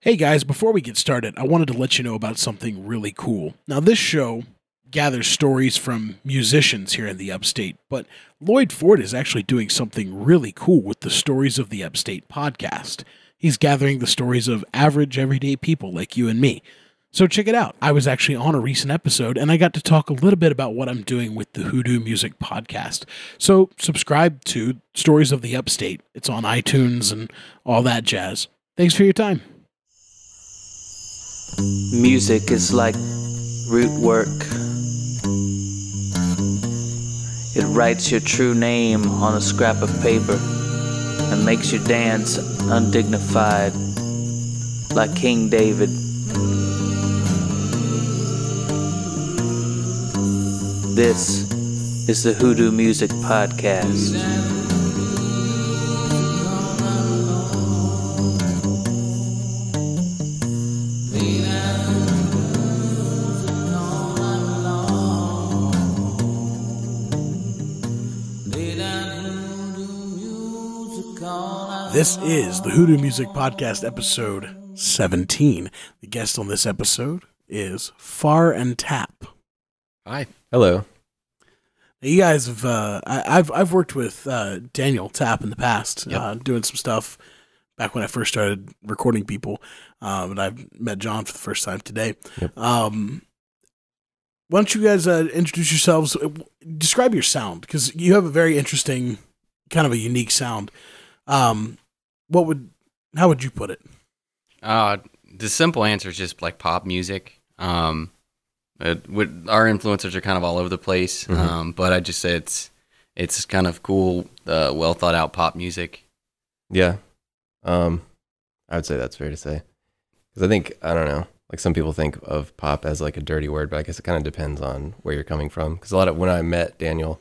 Hey guys, before we get started, I wanted to let you know about something really cool. Now, this show gathers stories from musicians here in the Upstate, but Lloyd Ford is actually doing something really cool with the Stories of the Upstate podcast. He's gathering the stories of average, everyday people like you and me. So check it out. I was actually on a recent episode, and I got to talk a little bit about what I'm doing with the Hoodoo Music Podcast. So subscribe to Stories of the Upstate. It's on iTunes and all that jazz. Thanks for your time. Music is like root work. It writes your true name on a scrap of paper and makes you dance undignified like King David. This is the Hoodoo Music Podcast. This is the Hoodoo Music Podcast, episode 17. The guest on this episode is Far and Tap. Hi. Hello. Now, you guys have, I've worked with Daniel Tap in the past, doing some stuff back when I first started recording people, and I've met John for the first time today. Yep. Why don't you guys introduce yourselves, describe your sound, because you have a very interesting, kind of a unique sound. How would you put it? The simple answer is just like pop music. Our influencers are kind of all over the place, but I just say it's kind of cool, well thought out pop music. Yeah, I would say that's fair to say, because I think, I don't know, like some people think of pop as like a dirty word, but I guess it kind of depends on where you're coming from. Because when I met Daniel,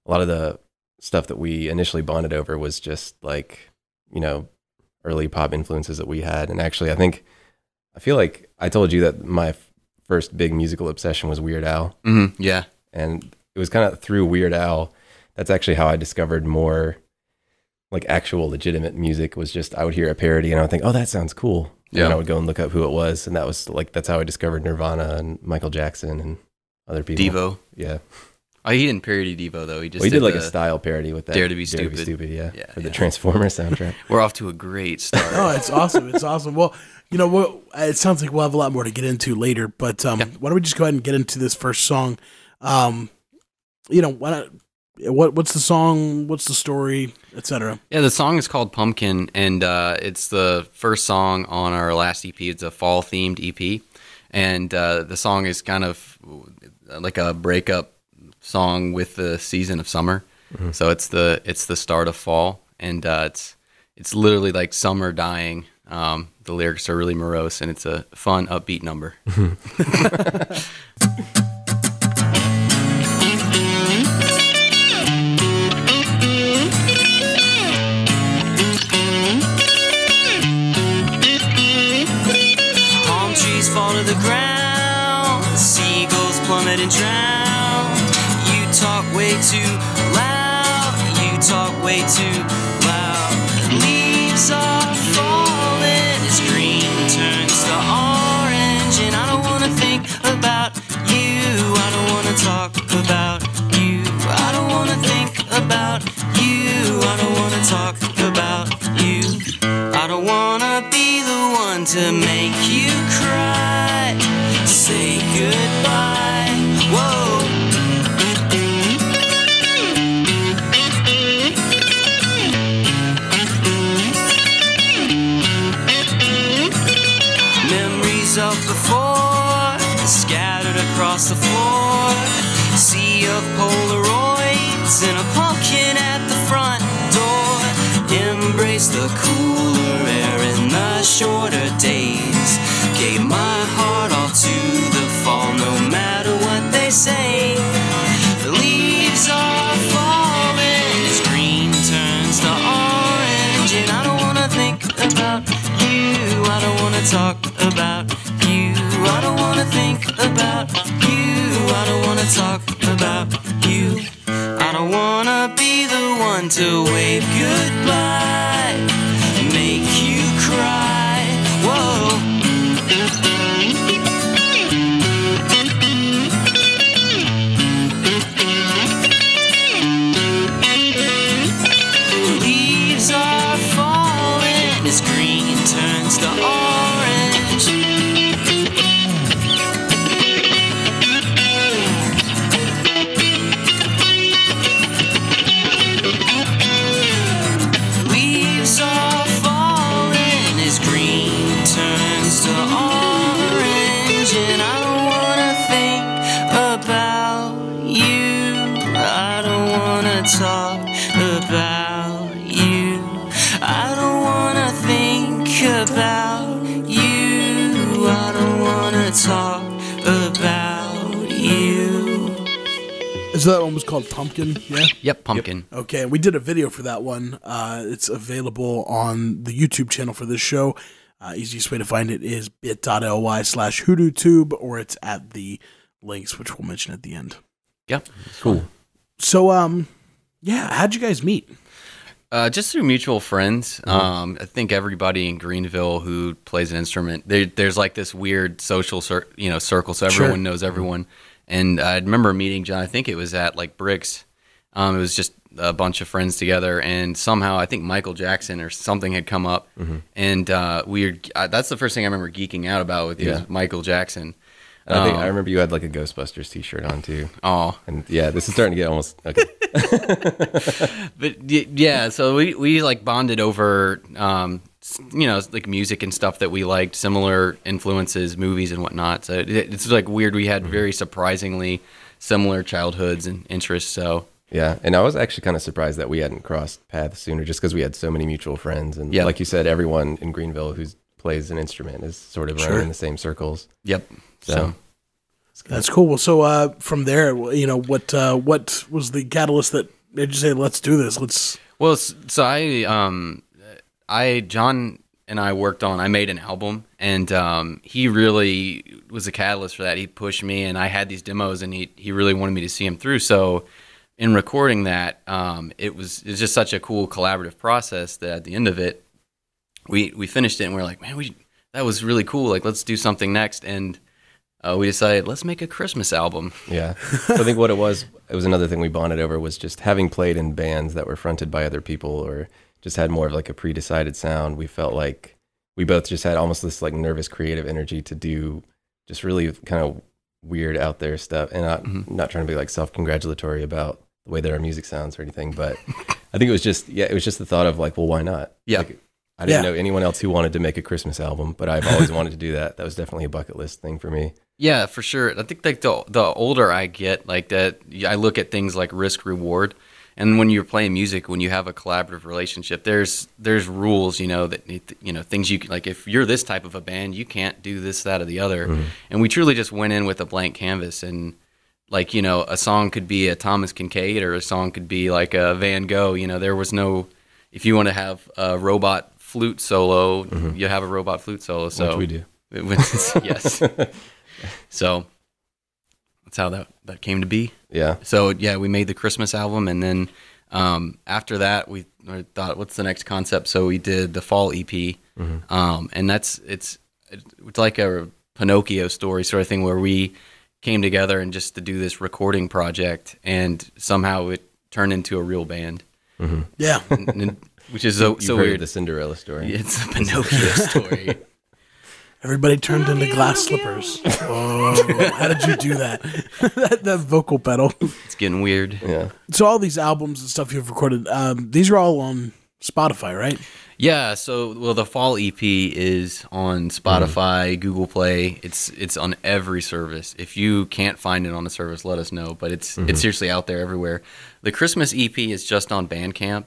a lot of the stuff that we initially bonded over was just like, you know, early pop influences that we had. And actually, I feel like I told you that my first big musical obsession was Weird Al. Mm-hmm. Yeah. And it was kind of through Weird Al, that's actually how I discovered more like actual legitimate music. Was just, I would hear a parody and I would think, oh, that sounds cool. Yeah. And I would go and look up who it was. And that was like, that's how I discovered Nirvana and Michael Jackson and other people. Devo. Yeah. Oh, he didn't parody Devo though. He did like a style parody with that. Dare to Be Stupid. Yeah. For the Transformers soundtrack. We're off to a great start. Oh, it's awesome. It's awesome. Well, you know, it sounds like we'll have a lot more to get into later, but why don't we just go ahead and get into this first song? You know, what's the song? What's the story, etc.? Yeah, the song is called Pumpkin, and it's the first song on our last EP. It's a fall-themed EP, and the song is kind of like a breakup song with the season of summer. Mm-hmm. So it's the start of fall, and it's literally like summer dying. The lyrics are really morose, and it's a fun, upbeat number. Palm trees fall to the ground, seagulls plummet and drown. You talk way too loud, you talk way too loud. Leaves are falling as green turns to orange, and I don't wanna think about you, I don't wanna talk about you, I don't wanna think about you, I don't wanna talk about you, I don't wanna be the one to make you cry, say goodbye, whoa. Memories of before, scattered across the floor, sea of Polaroids and a pumpkin at the front door. Embrace the cooler air in the shorter days. Gave my heart all to the fall, no matter what they say. The leaves are falling as green turns to orange, and I don't wanna think about you, I don't wanna talk about you, I don't wanna think about you, I don't wanna talk about you, I don't wanna be the one to wave goodbye, make you cry, whoa. turns to orange. Leaves are falling as green turns to orange, and I don't wanna think about you. I don't wanna talk about you. I don't wanna think about you. I don't wanna talk about you. So that one was called Pumpkin, yeah? Yep, Pumpkin. Okay, we did a video for that one. It's available on the YouTube channel for this show. Easiest way to find it is bit.ly/HoodooTube, or it's at the links, which we'll mention at the end. Yep. Cool. So, yeah, how'd you guys meet? Just through mutual friends. I think everybody in Greenville who plays an instrument, there's like this weird social circle, so everyone knows everyone. And I remember meeting John. I think it was at like Bricks. It was just a bunch of friends together, and somehow I think Michael Jackson or something had come up, and that's the first thing I remember geeking out about with you, was Michael Jackson. And I remember you had like a Ghostbusters T-shirt on too. Oh, And yeah, this is starting to get almost okay. but yeah, so we like bonded over, like music and stuff that we liked, similar influences, movies and whatnot. So it's like weird. We had very surprisingly similar childhoods and interests. So Yeah, and I was actually kind of surprised that we hadn't crossed paths sooner, just because we had so many mutual friends, and like you said, everyone in Greenville who plays an instrument is sort of running in the same circles. Yep. So That's cool. Well, so from there, what was the catalyst that made you say, "Let's do this"? So John and I worked on. I made an album, and he really was a catalyst for that. He pushed me, and I had these demos, and he really wanted me to see him through. So in recording that, it was just such a cool collaborative process that at the end of it, we finished it, and we were like, man, that was really cool. Like, let's do something next, and we decided, let's make a Christmas album. Yeah. So I think what it was another thing we bonded over, was just having played in bands that were fronted by other people, or just had more of like a pre-decided sound. We felt like we both just had almost this like nervous creative energy to do just really kind of weird out there stuff, and not trying to be like self-congratulatory about the way that our music sounds or anything, but I think it was just the thought of like, well, why not? Yeah. Like, I didn't know anyone else who wanted to make a Christmas album, but I've always wanted to do that. That was definitely a bucket list thing for me. Yeah, for sure. I think like the older I get, like that, I look at things like risk reward, and when you're playing music, when you have a collaborative relationship, there's rules, that things you can, like if you're this type of a band, you can't do this, that, or the other, and we truly just went in with a blank canvas, and like a song could be a Thomas Kincaid, or a song could be like a Van Gogh. There was no, if you want to have a robot flute solo, you have a robot flute solo. So which we do. Yes. So that's how that came to be. Yeah. So yeah, we made the Christmas album, and then after that, we thought, what's the next concept? So we did the fall EP, and it's like a Pinocchio story sort of thing, where we came together and just to do this recording project, and somehow it turned into a real band. Yeah. Which is so You've heard weird. of the Cinderella story. It's a Pinocchio story. Everybody turned into glass slippers. Oh, how did you do that? that vocal pedal. It's getting weird. Yeah. So all these albums and stuff you've recorded, these are all on Spotify, right? Yeah, so the fall EP is on Spotify, Google Play. It's on every service. If you can't find it on a service, let us know. But it's seriously out there everywhere. The Christmas EP is just on Bandcamp.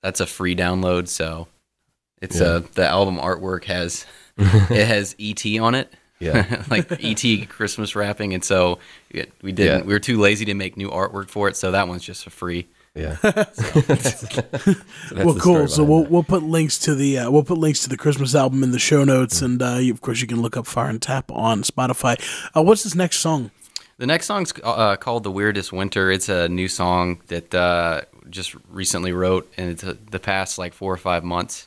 That's a free download. So it's the album artwork has ET on it. Yeah. Like ET Christmas wrapping, and so we didn't. We were too lazy to make new artwork for it. So that one's just for free. Yeah. Well, cool. So we'll put links to the Christmas album in the show notes, and of course you can look up Fire and Tap on Spotify. What's this next song? The next song's called "The Weirdest Winter." It's a new song that just recently wrote, and it's the past like 4 or 5 months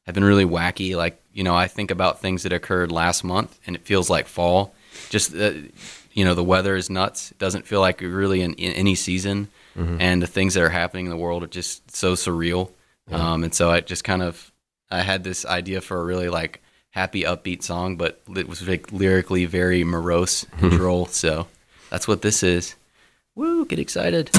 have been really wacky. Like I think about things that occurred last month, and it feels like fall. Just the weather is nuts. It doesn't feel like we're really in any season. And the things that are happening in the world are just so surreal. And so I just kind of, I had this idea for a really like happy, upbeat song, but it was like lyrically very morose and droll. So that's what this is. Woo! Get excited.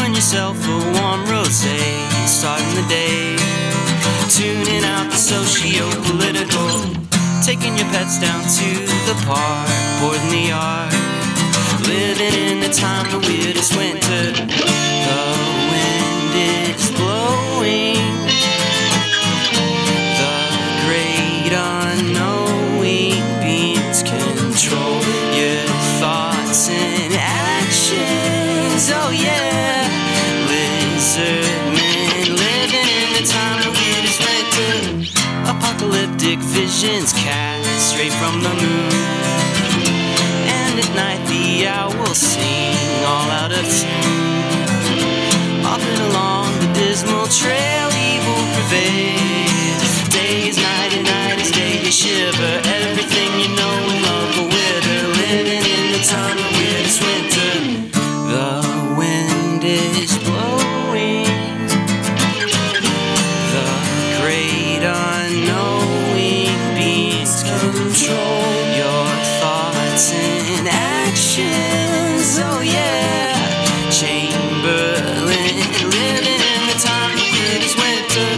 Yourself a warm rosé, starting the day, tuning out the socio-political, taking your pets down to the park, bored in the yard, living in the time the weirdest winter. The wind is blowing, the great unknowing beings control your thoughts and actions. Oh yeah. Men living in the time the weirdest winter. Apocalyptic visions cast straight from the moon. And at night the owl sing all out of tune. Hopping along the dismal trail, evil prevails. Day is night and night is day, you shiver. Everything you know and love a wither. Living in the time the weirdest winter. The wind is blowing, the great unknowing beings control your thoughts and actions. Oh yeah, Chamberlain, living in the time the weirdest winter.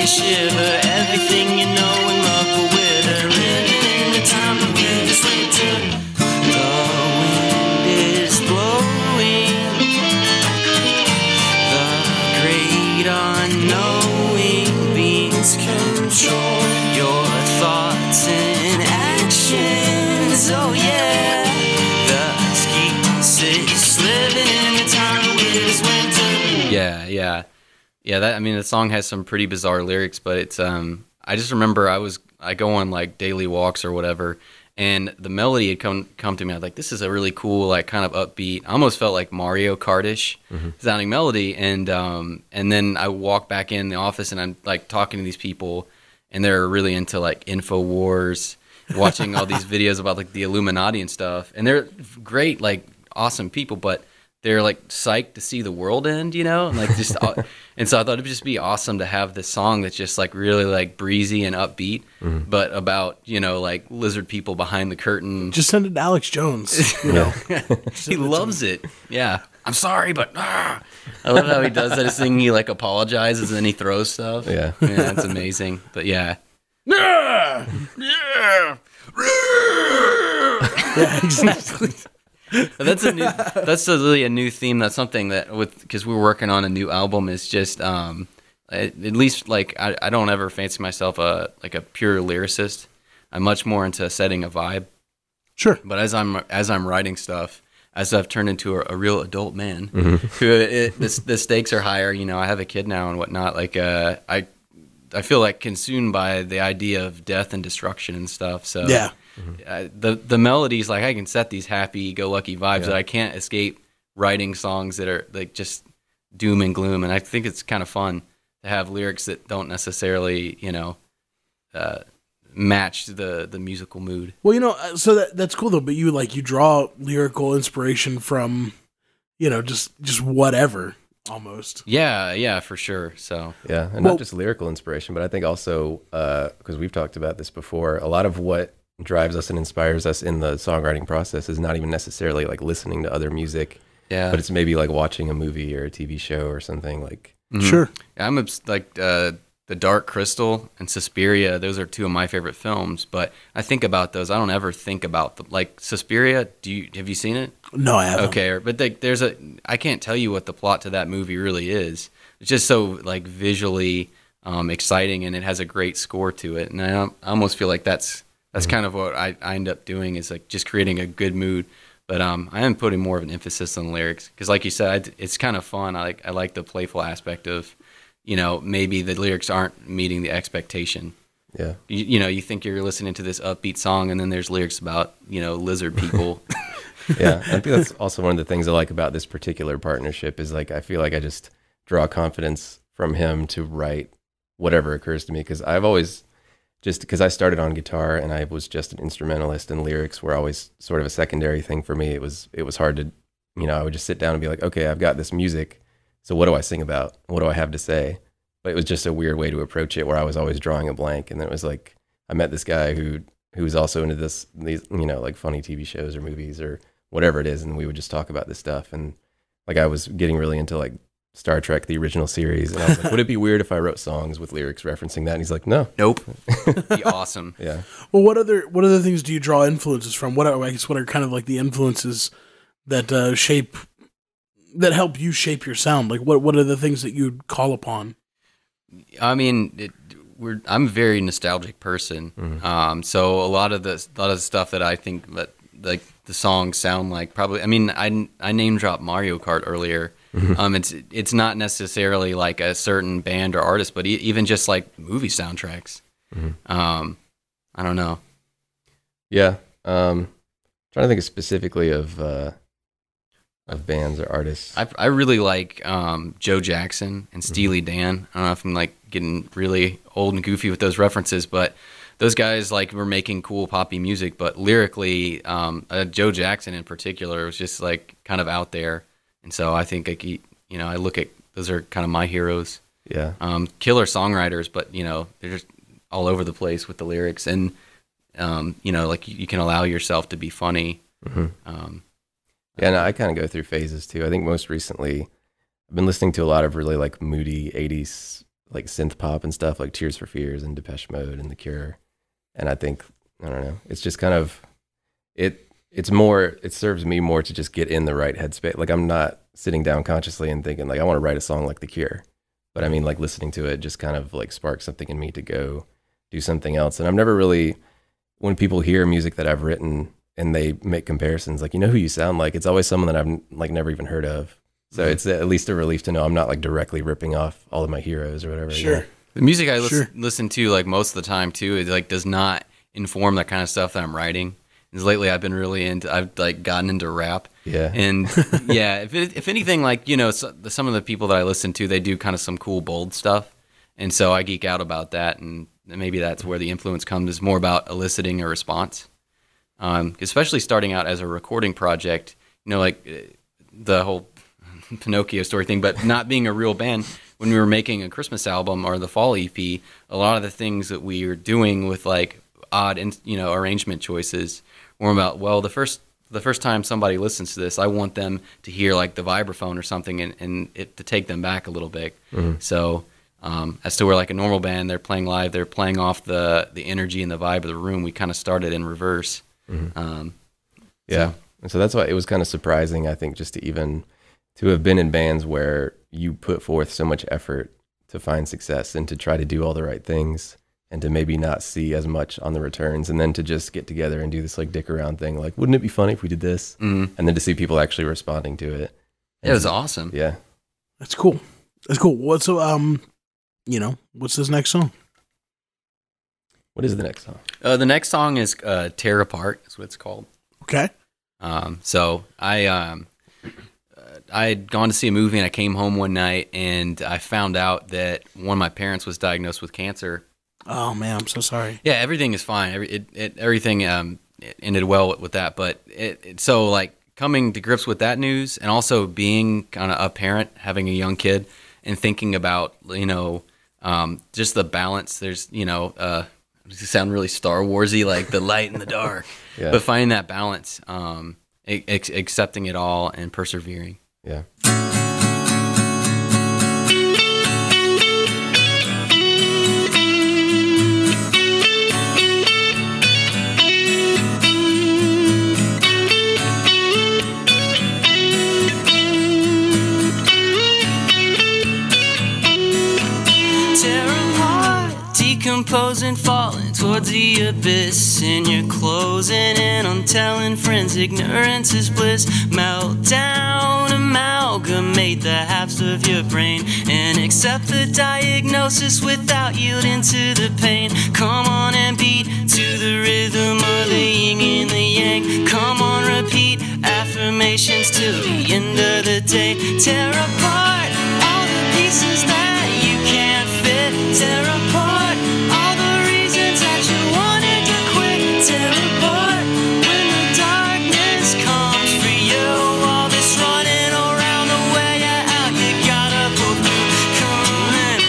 Shiver, everything you know and love a wither. Living in the time the weirdest winter. The wind is blowing, the great unknowing beings control your thoughts and actions. Oh yeah, the ski living in the time the weirdest winter. Yeah. That, I mean, the song has some pretty bizarre lyrics, but it's I just remember I go on like daily walks or whatever, and the melody had come to me. I was like, this is a really cool, like kind of upbeat, I almost felt like Mario Kart-ish sounding melody, and then I walk back in the office and I'm like talking to these people, and they're really into like InfoWars, watching all these videos about like the Illuminati and stuff, and they're great, like awesome people, but they're like psyched to see the world end, you know, and like just, and so I thought it'd just be awesome to have this song that's just like really like breezy and upbeat, but about, you know, like lizard people behind the curtain. Just send it to Alex Jones. You know, He loves it. Yeah, I'm sorry, but I love how he does that thing. He like apologizes and then he throws stuff. Yeah, it's amazing. But yeah, yeah, exactly. that's really a new theme. That's something that because we're working on a new album is just at least like I don't ever fancy myself a pure lyricist. I'm much more into setting a vibe. Sure. But as I'm writing stuff, as I've turned into a real adult man, who the stakes are higher. You know, I have a kid now and whatnot. Like I feel like consumed by the idea of death and destruction and stuff. So yeah. The melodies, like I can set these happy-go-lucky vibes that I can't escape writing songs that are like just doom and gloom, and I think it's kind of fun to have lyrics that don't necessarily, you know, match the musical mood. Well, you know, so that's cool though. But you draw lyrical inspiration from, you know, just whatever almost. Yeah, for sure. So yeah, and not just lyrical inspiration, but I think also because we've talked about this before, a lot of what drives us and inspires us in the songwriting process is not even necessarily like listening to other music, but it's maybe like watching a movie or a TV show or something like. Sure. I'm like The Dark Crystal and Suspiria. Those are two of my favorite films, but I think about those. I don't ever think about them. Like Suspiria, have you seen it? No, I haven't. Okay, but I can't tell you what the plot to that movie really is. It's just so like visually exciting, and it has a great score to it. And I almost feel like that's kind of what I end up doing, is like just creating a good mood But I am putting more of an emphasis on the lyrics because, like you said, it's kind of fun. I like the playful aspect of, maybe the lyrics aren't meeting the expectation. Yeah. You think you're listening to this upbeat song, and then there's lyrics about lizard people. Yeah, I think that's also one of the things I like about this particular partnership is like I feel like I just draw confidence from him to write whatever occurs to me because I've always because I started on guitar and I was just an instrumentalist and lyrics were always sort of a secondary thing for me. It was hard to, I would just sit down and be like, okay, I've got this music. So what do I sing about? What do I have to say? But it was just a weird way to approach it where I was always drawing a blank. And then it was like, I met this guy who was also into these, like funny TV shows or movies or whatever it is. And we would just talk about this stuff. And like, I was getting really into like Star Trek, the original series. And I was like, would it be weird if I wrote songs with lyrics referencing that? And he's like, no. Nope. Be awesome. Yeah. Well, what other things do you draw influences from? What are kind of like the influences that help you shape your sound? Like what are the things that you call upon? I mean, I'm a very nostalgic person. Mm-hmm. So a lot of the stuff that I think that like the songs sound like probably. I mean, I name dropped Mario Kart earlier. Mm-hmm. It's not necessarily like a certain band or artist, but even just like movie soundtracks. Mm-hmm. I don't know. Yeah, trying to think specifically of bands or artists. I really like Joe Jackson and Steely Dan. I don't know if I'm like getting really old and goofy with those references, but those guys like were making cool poppy music, but lyrically, Joe Jackson in particular was just like kind of out there. And so I think I look at those are kind of my heroes. Yeah. Killer songwriters, but they're just all over the place with the lyrics, and like you can allow yourself to be funny. Mm-hmm. Yeah, no, I kind of go through phases too. I think most recently, I've been listening to a lot of really like moody '80s like synth pop and stuff, like Tears for Fears and Depeche Mode and The Cure. And I think I don't know, it's just kind of It's more, it serves me more to just get in the right headspace. Like I'm not sitting down consciously and thinking like, I want to write a song like The Cure. But I mean, like listening to it just kind of like sparks something in me to go do something else. And I've never really, when people hear music that I've written and they make comparisons, like, who you sound like, it's always someone that I've like never even heard of. So it's at least a relief to know I'm not like directly ripping off all of my heroes or whatever. Sure. The music I listen to like most of the time too, is like does not inform that kind of stuff that I'm writing. Lately, I've been really I've like gotten into rap. Yeah. And yeah, if anything, like, some of the people that I listen to, they do kind of some cool, bold stuff. And so I geek out about that. And maybe that's where the influence comes, is more about eliciting a response. Especially starting out as a recording project, like the whole Pinocchio story thing, but not being a real band. When we were making a Christmas album or the fall EP, a lot of the things that we were doing with like odd, arrangement choices were about, well, the first time somebody listens to this, I want them to hear like the vibraphone or something and it to take them back a little bit. Mm-hmm. So as to where like a normal band, they're playing live, they're playing off the energy and the vibe of the room. We kind of started in reverse. Mm-hmm. Yeah. And so that's why it was kind of surprising, I think, just to have been in bands where you put forth so much effort to find success and to try to do all the right things and to maybe not see as much on the returns, and then to just get together and do this like dick around thing. Like, wouldn't it be funny if we did this? Mm-hmm. And then to see people actually responding to it. It was awesome. Yeah. That's cool. What's what's this next song? What is the next song? The next song is Tear Apart, is what it's called. Okay. So I had gone to see a movie and I came home one night and I found out that one of my parents was diagnosed with cancer. Oh man, I'm so sorry. Yeah, everything is fine. Everything it ended well with that. But so like coming to grips with that news and also being kind of a parent, having a young kid, and thinking about just the balance. There's it sound really Star Warsy, like the light and the dark, yeah. But finding that balance, accepting it all and persevering. Yeah. decomposing, falling towards the abyss. And you're closing in on telling friends ignorance is bliss. Melt down, amalgamate the halves of your brain, and accept the diagnosis without yielding to the pain. Come on and beat to the rhythm of the yin and the yang. Come on, repeat affirmations till the end of the day. Tear apart all the pieces that you can't fit. Tear apart all the reasons that you wanted to quit. Tear apart when the darkness comes for you. All this running around the way you're out, you gotta pull through. Come in.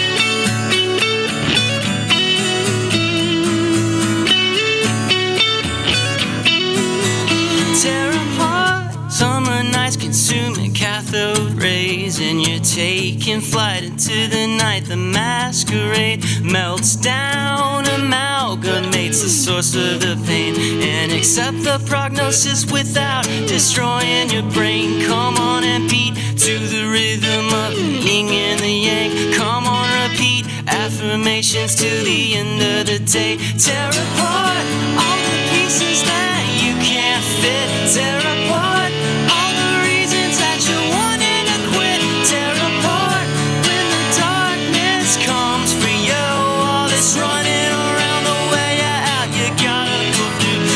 Tear apart summer nights consuming cathode rays, and you're taking flight into the night. The masquerade melts down, amalgamates the source of the pain, and accept the prognosis without destroying your brain. Come on and beat to the rhythm of the yin and the yang. Come on, repeat affirmations till the end of the day. Tear apart all the pieces that you can't fit. Tear apart all the reasons that you wanted to quit. Tear apart when the darkness comes for you. All this running around the way you're out, you gotta go through.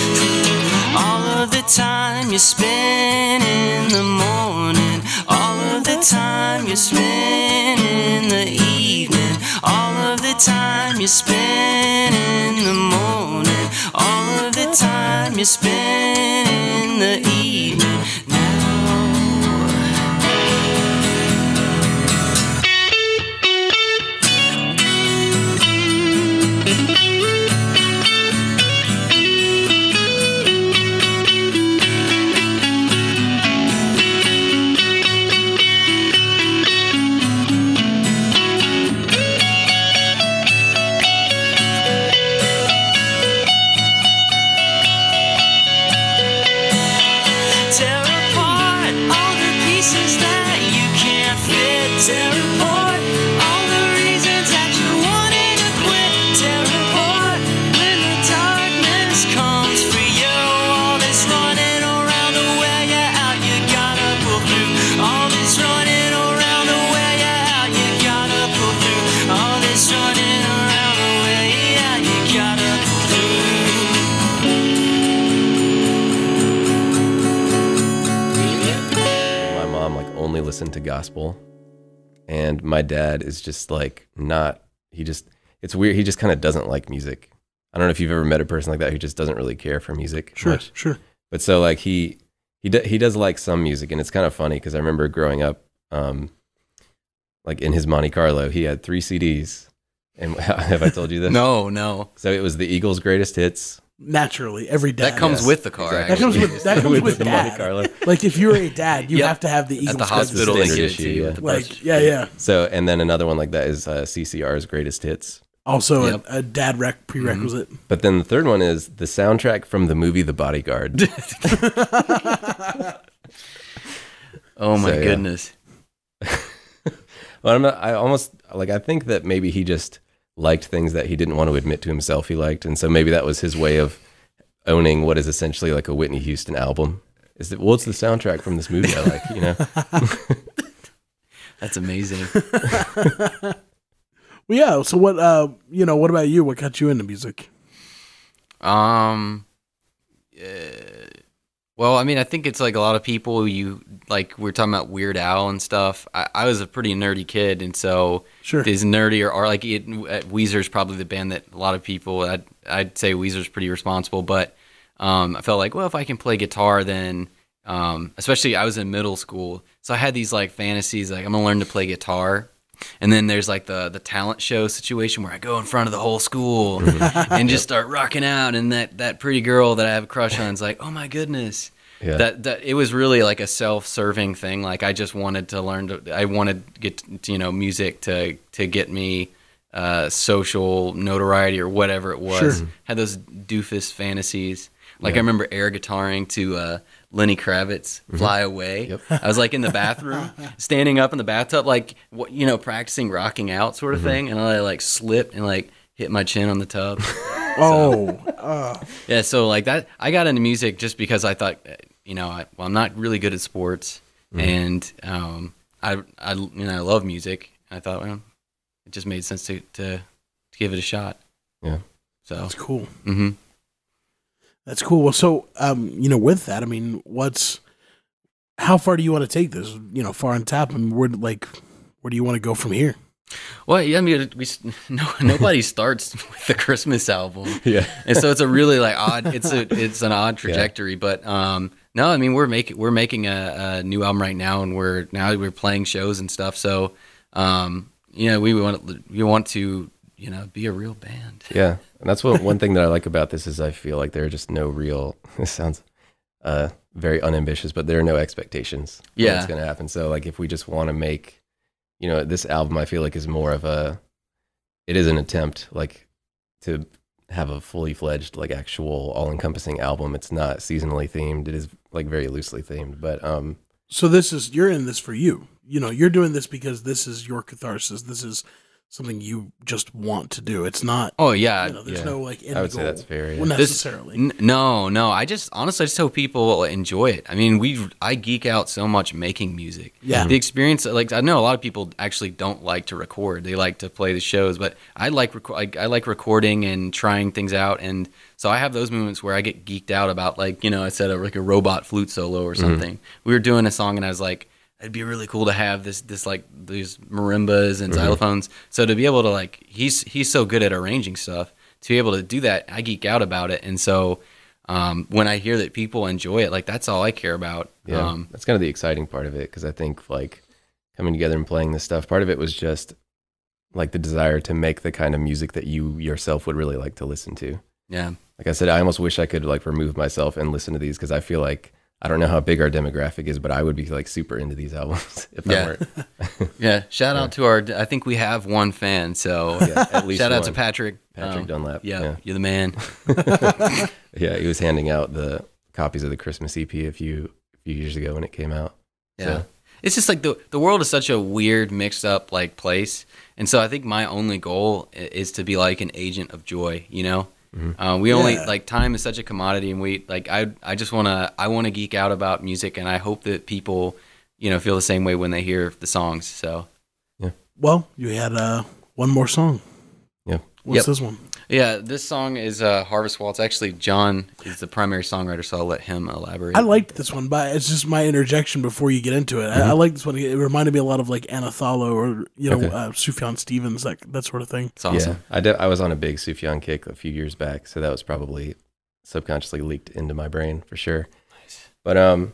All of the time you spend in the morning, all of the time you spend in the evening, all of the time you spend in the morning, all of the time you spend in the evening now. Tear apart all the pieces that you can't fit. Tear apart all the reasons that you wanted to quit. Tear apart when the darkness comes for you. All this running around the way you're out, you gotta pull through. All this running around the way you're out, you gotta pull through. All this running around the way you're out, you gotta pull through. My mom like only listened to gospel, and my dad is just like not. It's weird. He just kind of doesn't like music. I don't know if you've ever met a person like that who just doesn't really care for music. Sure, much. sure. But so like he does like some music, and it's kind of funny because I remember growing up, like in his Monte Carlo, he had 3 CDs. And have I told you this? No. So it was the Eagles' greatest hits. Naturally, every dad. That comes Yes, with the car. exactly. That comes with the Monte dad. Carlo. Like if you're a dad, you Yep. have to have the Eagles At the credits. hospital, they standard give it issue, to you yeah. with the Like poster. yeah. So and then another one like that is CCR's greatest hits. Also Yep. a dad prerequisite. But then the third one is the soundtrack from the movie The Bodyguard. Oh my So, yeah. goodness. Well, I think that maybe he just liked things that he didn't want to admit to himself he liked, and so maybe that was his way of owning what is essentially like a Whitney Houston album. Is that what's the soundtrack from this movie I like? You know, That's amazing. Well, yeah. So what? What about you? What got you into music? Well, I mean, I think it's like a lot of people. We're talking about Weird Al and stuff. I was a pretty nerdy kid, and so Sure. these nerdy or like Weezer's probably the band that a lot of people. I'd say Weezer's pretty responsible, but I felt like, well, if I can play guitar, then especially I was in middle school, so I had these like fantasies, like I'm gonna learn to play guitar. And then there's like the talent show situation where I go in front of the whole school and just start rocking out, and that pretty girl that I have a crush on is like, oh my goodness. Yeah. That it was really like a self-serving thing. Like I just wanted to I wanted to get music to get me social notoriety or whatever it was. Sure. Had those doofus fantasies. Like I remember air guitaring to Lenny Kravitz, "Fly Away." Yep. I was like in the bathroom, standing up in the bathtub, like practicing rocking out sort of thing, and I like slipped and like hit my chin on the tub. Yeah, so like that, I got into music just because I thought, I'm not really good at sports, and I love music. I thought, well, it just made sense to give it a shot. Yeah. So That's cool. Mm-hmm. That's cool. Well, so with that, I mean, how far do you want to take this? Far on top. I mean, where do you want to go from here? Well, yeah, I mean, nobody starts with the Christmas album, Yeah. and so it's a really like odd. It's an odd trajectory, but no, I mean, we're making a new album right now, and we're playing shows and stuff. So, we want to be a real band. Yeah. And that's one thing that I like about this is I feel like there are just no real, this sounds very unambitious, but there are no expectations. Yeah. What's going to happen. So like if we just want to make, this album I feel like is more of it is an attempt like to have a fully fledged, like actual all encompassing album. It's not seasonally themed. It is like very loosely themed, but, So you're in this for you. You're doing this because this is your catharsis. This is something you just want to do. It's not. Oh yeah, there's no like end I would goal. say that's fair. Yeah. Well, necessarily. No. I just hope people enjoy it. I mean, I geek out so much making music. Yeah. The experience, like I know a lot of people actually don't like to record. They like to play the shows, but I like recording and trying things out. And so I have those moments where I get geeked out about I said like a robot flute solo or something. We were doing a song and I was like, it'd be really cool to have this like these marimbas and xylophones. So to be able to he's so good at arranging stuff, to be able to do that, I geek out about it. And so when I hear that people enjoy it, like that's all I care about. Yeah, that's kind of the exciting part of it, because I think like coming together and playing this stuff, part of it was just like the desire to make the kind of music that you yourself would really like to listen to. Yeah. Like I said, I almost wish I could like remove myself and listen to these, because I feel like I don't know how big our demographic is, but I would be like super into these albums if I weren't. Yeah. Shout out to I think we have one fan. So At least shout out to one. Patrick. Patrick Dunlap. Yeah, you're the man. Yeah, he was handing out the copies of the Christmas EP a few years ago when it came out. Yeah. So, It's just like the world is such a weird, mixed up like place. And so I think my only goal is to be like an agent of joy, We only like time is such a commodity, and I just want to geek out about music, and I hope that people, feel the same way when they hear the songs. So, Well, you had one more song. yeah. What's this one? yeah, this song is Harvest Waltz. Actually, John is the primary songwriter, so I'll let him elaborate. I liked this one, but it's just my interjection before you get into it. I like this one. It reminded me a lot of like Anathallo or Sufjan Stevens, that sort of thing. It's awesome. Yeah, I was on a big Sufjan kick a few years back, so that was probably subconsciously leaked into my brain for sure. Nice. But I'm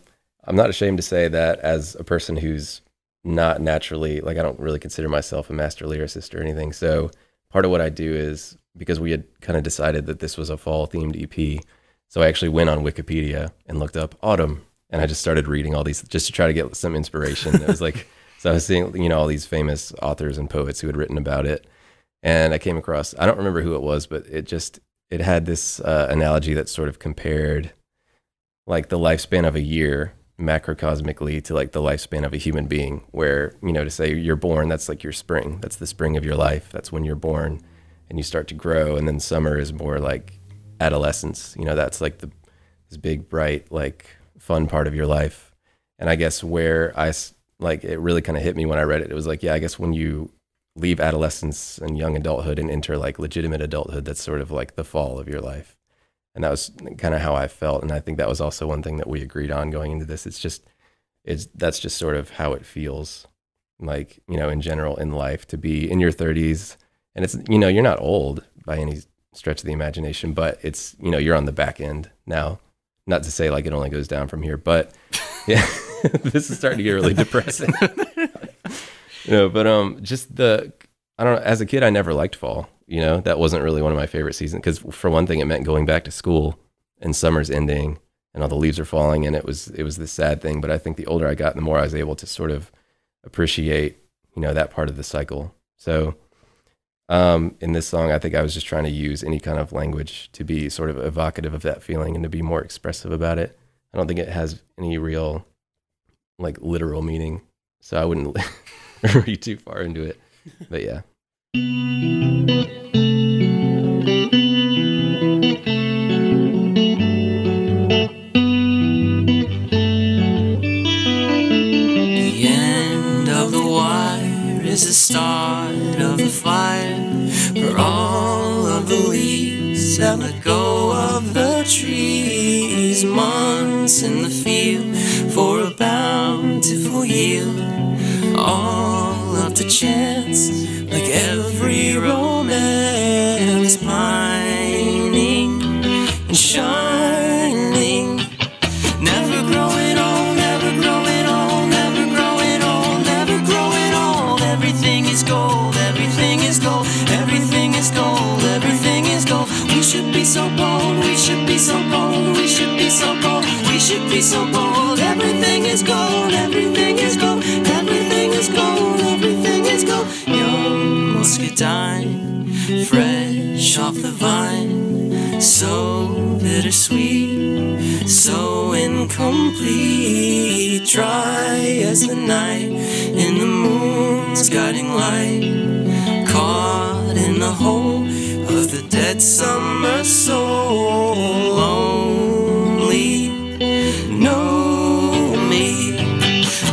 not ashamed to say that as a person who's not naturally, like I don't really consider myself a master lyricist or anything. So part of what I do is, because we had kind of decided that this was a fall themed EP, so I actually went on Wikipedia and looked up autumn, and I just started reading all these just to try to get some inspiration. It was like, so I was seeing, all these famous authors and poets who had written about it. And I came across, I don't remember who it was, but it had this analogy that sort of compared like the lifespan of a year macrocosmically to like the lifespan of a human being, where, to say you're born, that's like your spring. That's the spring of your life. That's when you're born and you start to grow. And then summer is more like adolescence. That's like this big, bright, like fun part of your life. And I guess where it really kind of hit me when I read it, it was like, yeah, I guess when you leave adolescence and young adulthood and enter like legitimate adulthood, that's sort of like the fall of your life. And that was kind of how I felt. And I think that was also one thing that we agreed on going into this. That's just sort of how it feels like, in general in life, to be in your 30s. And it's, you're not old by any stretch of the imagination, but it's, you're on the back end now. Not to say like it only goes down from here, but yeah, this is starting to get really depressing. But just I don't know, as a kid, I never liked fall. That wasn't really one of my favorite seasons, because for one thing, it meant going back to school and summer's ending and all the leaves are falling, and it was this sad thing. But I think the older I got, the more I was able to sort of appreciate, that part of the cycle. So in this song, I think I was just trying to use any kind of language to be sort of evocative of that feeling and to be more expressive about it. I don't think it has any real like literal meaning, so I wouldn't read too far into it. But yeah. dance in the field for a bountiful yield. All up to chance, like every romance, pining and shining. Never growing old, never growing old, never growing old, never growing old. Everything is gold, everything is gold, everything is gold, everything is gold. We should be so bold, we should be so bold, we should be so bold, we should be so bold. Everything is gold, everything is gold, everything is gold, everything is gold. Young muscadine, fresh off the vine, so bittersweet, so incomplete. Dry as the night in the moon's guiding light, caught in the hole of the dead summer soul. Lonely, know me.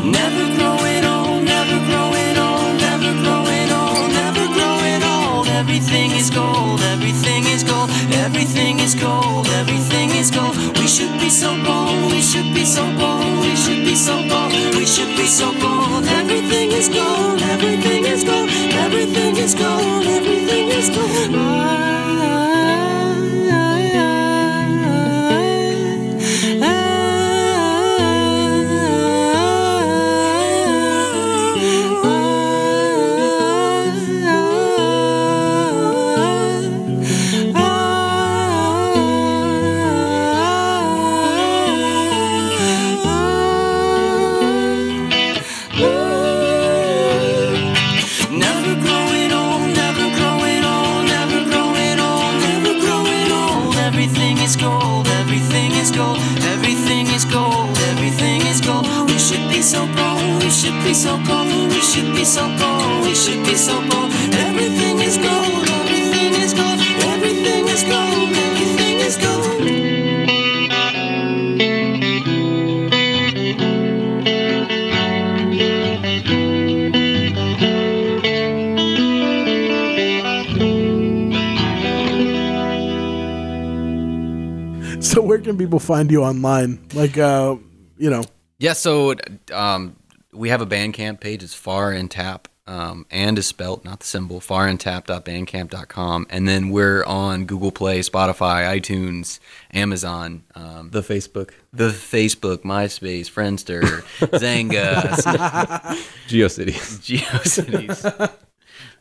Never growing old, never growing old, never growing old, never growing old. Everything is gold, everything is gold, everything is gold, everything is gold. We should be so bold, we should be so bold, we should be so bold, we should be so bold. Everything is gold, everything is gold, everything is gold, everything is gold. So bold, we should be so bold, we should be so bold, we should be so bold. Everything is gold, everything is gold, everything is gold, everything is gold. So where can people find you online? Like, you know. Yeah, so we have a Bandcamp page. It's Far and Tap, and is spelt, not the symbol, farandtap.bandcamp.com. And then we're on Google Play, Spotify, iTunes, Amazon. The Facebook. MySpace, Friendster, Zanga, GeoCities.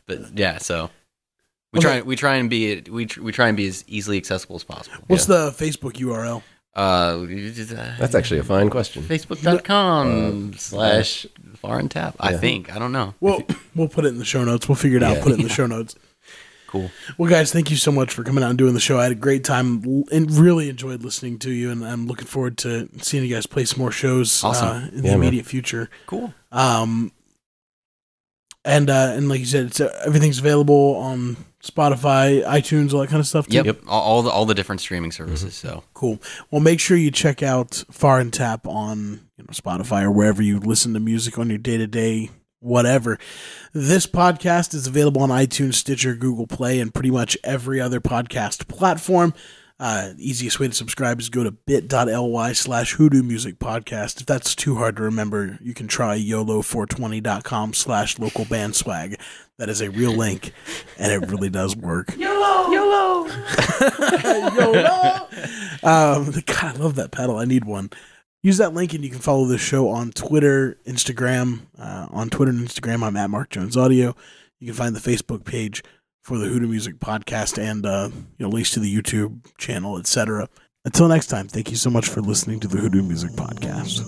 But yeah, so we try and be as easily accessible as possible. What's the Facebook URL? That's actually a fine question. Facebook.com/FarandTap. I think. I don't know. Well, we'll put it in the show notes. We'll figure it out. Put it in the show notes. Cool. Well, guys, thank you so much for coming out and doing the show. I had a great time and really enjoyed listening to you, and I'm looking forward to seeing you guys play some more shows in the immediate future. Cool. And like you said, everything's available on Spotify, iTunes, all that kind of stuff too? Yep. All the different streaming services. So cool. Well, make sure you check out Far and Tap on Spotify or wherever you listen to music on your day-to-day whatever. This podcast is available on iTunes, Stitcher, Google Play, and pretty much every other podcast platform. Easiest way to subscribe is go to bit.ly/Hoodoo Music Podcast. If that's too hard to remember, you can try YOLO420.com/local band swag. That is a real link, and it really does work. YOLO! YOLO! YOLO! God, I love that pedal. I need one. Use that link, and you can follow the show on Twitter, Instagram. On Twitter and Instagram, I'm at Mark Jones Audio. You can find the Facebook page for the Hoodoo Music Podcast and links to the YouTube channel, etc. Until next time, thank you so much for listening to the Hoodoo Music Podcast.